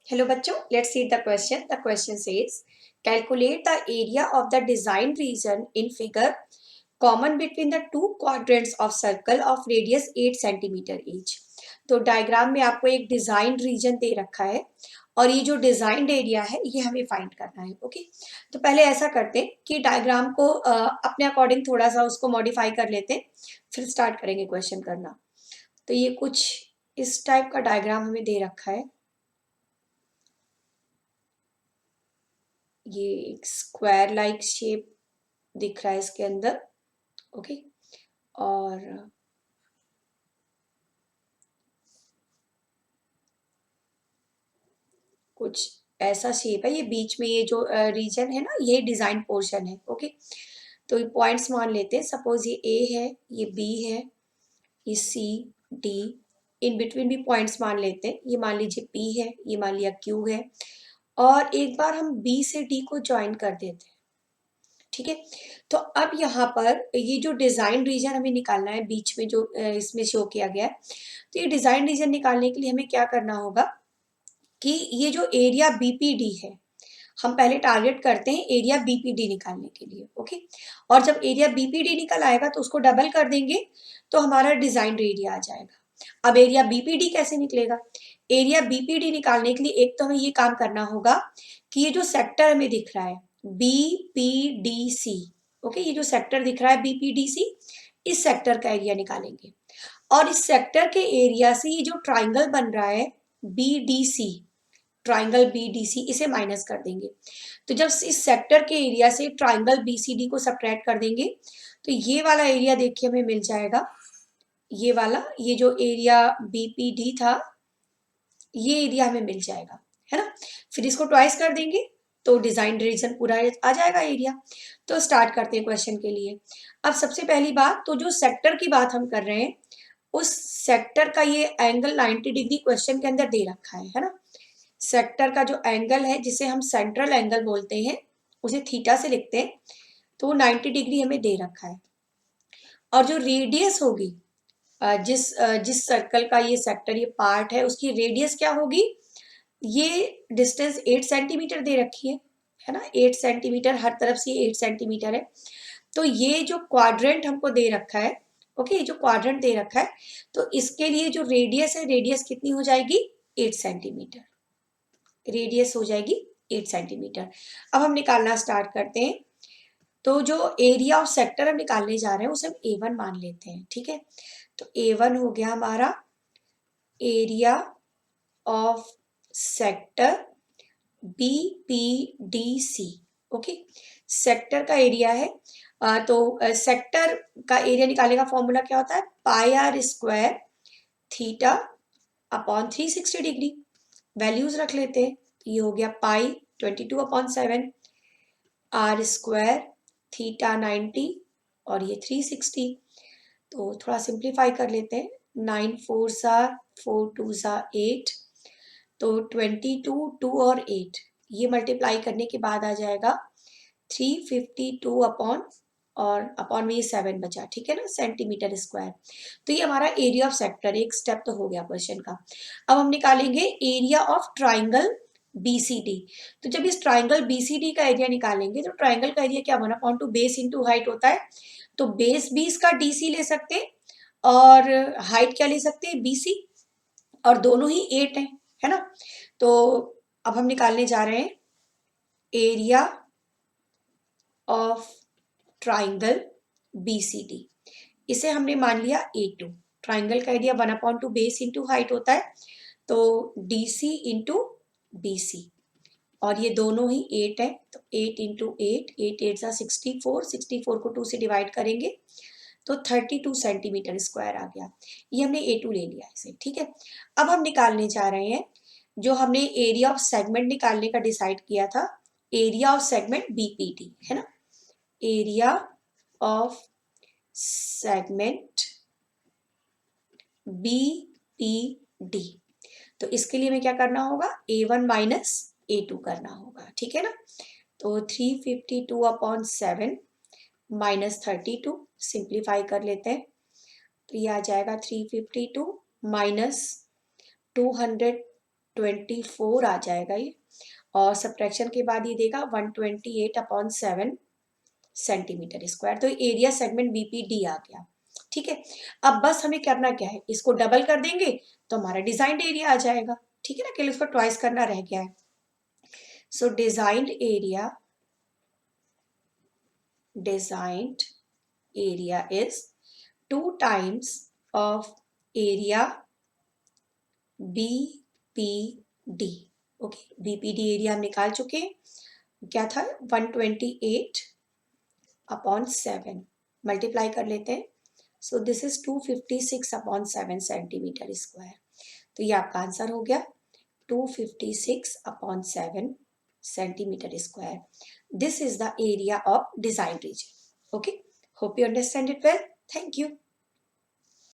Hello बच्चों, let's see the question. The question says, calculate the area of the design region in figure common between the two quadrants of circle of radius 8 centimeter each. तो diagram में आपको एक design reason दे रखा है और ये जो डिजाइंड एरिया है ये हमें फाइंड करना है. ओके, तो पहले ऐसा करते हैं कि डायग्राम को अपने अकॉर्डिंग थोड़ा सा उसको मॉडिफाई कर लेते हैं, फिर स्टार्ट करेंगे क्वेश्चन करना. तो ये कुछ इस टाइप का डायग्राम हमें दे रखा है. ये एक स्क्वायर लाइक शेप दिख रहा है इसके अंदर. ओके, और कुछ ऐसा शेप है. ये बीच में ये जो रीजन है ना, ये डिजाइन पोर्शन है. ओके, तो ये पॉइंट्स मान लेते हैं. सपोज ये ए है, ये बी है, ये सी डी. इन बिटवीन भी पॉइंट्स मान लेते हैं. ये मान लीजिए पी है, ये मान लिया क्यू है, और एक बार हम बी से डी को ज्वाइन कर देते हैं. ठीक है, तो अब यहाँ पर ये जो डिजाइन रीजन हमें निकालना है, बीच में जो इसमें शो किया गया है, तो ये डिजाइन रीजन निकालने के लिए हमें क्या करना होगा कि ये जो एरिया बीपीडी है, हम पहले टारगेट करते हैं एरिया बीपीडी निकालने के लिए. ओके, और जब एरिया बीपीडी निकल आएगा तो उसको डबल कर देंगे तो हमारा डिजाइन एरिया आ जाएगा. अब एरिया बीपीडी कैसे निकलेगा? एरिया बीपीडी निकालने के लिए एक तो हमें ये काम करना होगा कि ये जो सेक्टर हमें दिख रहा है बीपीडीसी, ओके, ये जो सेक्टर दिख रहा है बीपीडीसी, इस सेक्टर का एरिया निकालेंगे. और इस सेक्टर के एरिया से ये जो ट्राइंगल बन रहा है बीडीसी, ट्राइंगल बीडीसी, इसे माइनस कर देंगे. तो जब इस सेक्टर के एरिया से ट्राइंगल बीसीडी को सब्ट्रैक्ट कर देंगे तो ये वाला एरिया देखिए हमें मिल जाएगा. ये वाला, ये जो एरिया बीपीडी था, ये एरिया हमें मिल जाएगा, है ना. फिर इसको ट्वाइस कर देंगे तो डिजाइन रीजन पूरा आ जाएगा एरिया. तो स्टार्ट करते हैं क्वेश्चन के लिए. अब सबसे पहली बात, तो जो सेक्टर की बात हम कर रहे हैं, उस सेक्टर का ये एंगल 90 डिग्री क्वेश्चन के अंदर दे रखा है ना. सेक्टर का जो एंगल है, जिसे हम सेंट्रल एंगल बोलते हैं, उसे थीटा से लिखते हैं, तो वो 90 डिग्री हमें दे रखा है. और जो रेडियस होगी, जिस सर्कल का ये सेक्टर, ये पार्ट है, उसकी रेडियस क्या होगी? ये डिस्टेंस 8 सेंटीमीटर दे रखी है ना. 8 सेंटीमीटर, हर तरफ से 8 सेंटीमीटर है. तो ये जो क्वाड्रेंट हमको दे रखा है, ओके, जो क्वाड्रेंट दे रखा है, तो इसके लिए जो रेडियस है, रेडियस कितनी हो जाएगी? 8 सेंटीमीटर. रेडियस हो जाएगी 8 सेंटीमीटर. अब हम निकालना स्टार्ट करते हैं. तो जो एरिया ऑफ सेक्टर हम निकालने जा रहे हैं उसे हम A1 मान लेते हैं. ठीक है, तो A1 हो गया हमारा area of sector BPDC. Okay, sector का एरिया है. तो सेक्टर का एरिया निकालने का फॉर्मूला क्या होता है? Pi r square theta upon 360 degree. Values रख लेते हैं. ये हो गया पाई 22/7, आर स्क्वायर थीटा 90 और ये 360. तो थोड़ा सिंप्लीफाई कर लेते हैं. 9 4 4 2 8, तो 22, 2 और 8, ये मल्टीप्लाई करने के बाद आ जाएगा 352 अपॉन, और अपॉन में ये 7 बचा. ठीक है ना, सेंटीमीटर स्क्वायर. तो ये हमारा एरिया ऑफ सेक्टर, एक स्टेप तो हो गया क्वेश्चन का. अब हम निकालेंगे एरिया ऑफ ट्राइंगल BCD. तो जब इस ट्राइंगल BCD का एरिया निकालेंगे तो ट्राइंगल का एरिया क्या, 1/2 बेस इंटू हाइट होता है. तो बेस 20 का DC ले सकते हैं और हाइट क्या ले सकते हैं? BC, और दोनों ही 8 है ना. तो अब हम निकालने जा रहे हैं एरिया ऑफ ट्राइंगल BCD. इसे हमने मान लिया A2. ट्राइंगल का एरिया 1/2 बेस इंटू हाइट होता है, तो DC इंटू BC, और ये दोनों ही 8 है. तो 8 इंटू 8, 8 8 64, 64 को 2 से डिवाइड करेंगे तो 32 सेंटीमीटर स्क्वायर आ गया. ये हमने A2 ले लिया इसे. ठीक है, अब हम निकालने जा रहे हैं जो हमने एरिया ऑफ सेगमेंट निकालने का डिसाइड किया था, एरिया ऑफ सेगमेंट BPD, है ना. Area of segment BPD. तो इसके लिए हमें क्या करना होगा? A1 माइनस A2 करना होगा. ठीक है ना. तो 352/7 माइनस 32, सिंप्लीफाई कर लेते हैं. तो ये आ जाएगा 352 माइनस 212 24 आ जाएगा ये, और सब्ट्रैक्शन के बाद ये देगा 128/7 सेंटीमीटर स्क्वायर। तो एरिया सेगमेंट बीपीडी आ गया। ठीक है, अब बस हमें करना क्या है, इसको डबल कर देंगे तो हमारा डिजाइंड एरिया आ जाएगा। ठीक है ना, केवल इसको ट्वाइस करना रह गया है। So designed area is 2 times of area BPD। Okay, BPD एरिया हम निकाल चुके हैं, क्या था 128/7, मल्टीप्लाई कर लेते हैं। So this is 256/7 centimetre square. तो ये आपका आंसर हो गया 256/7 centimetre square. This is the area of design region. Okay, hope you understand it well. Thank you.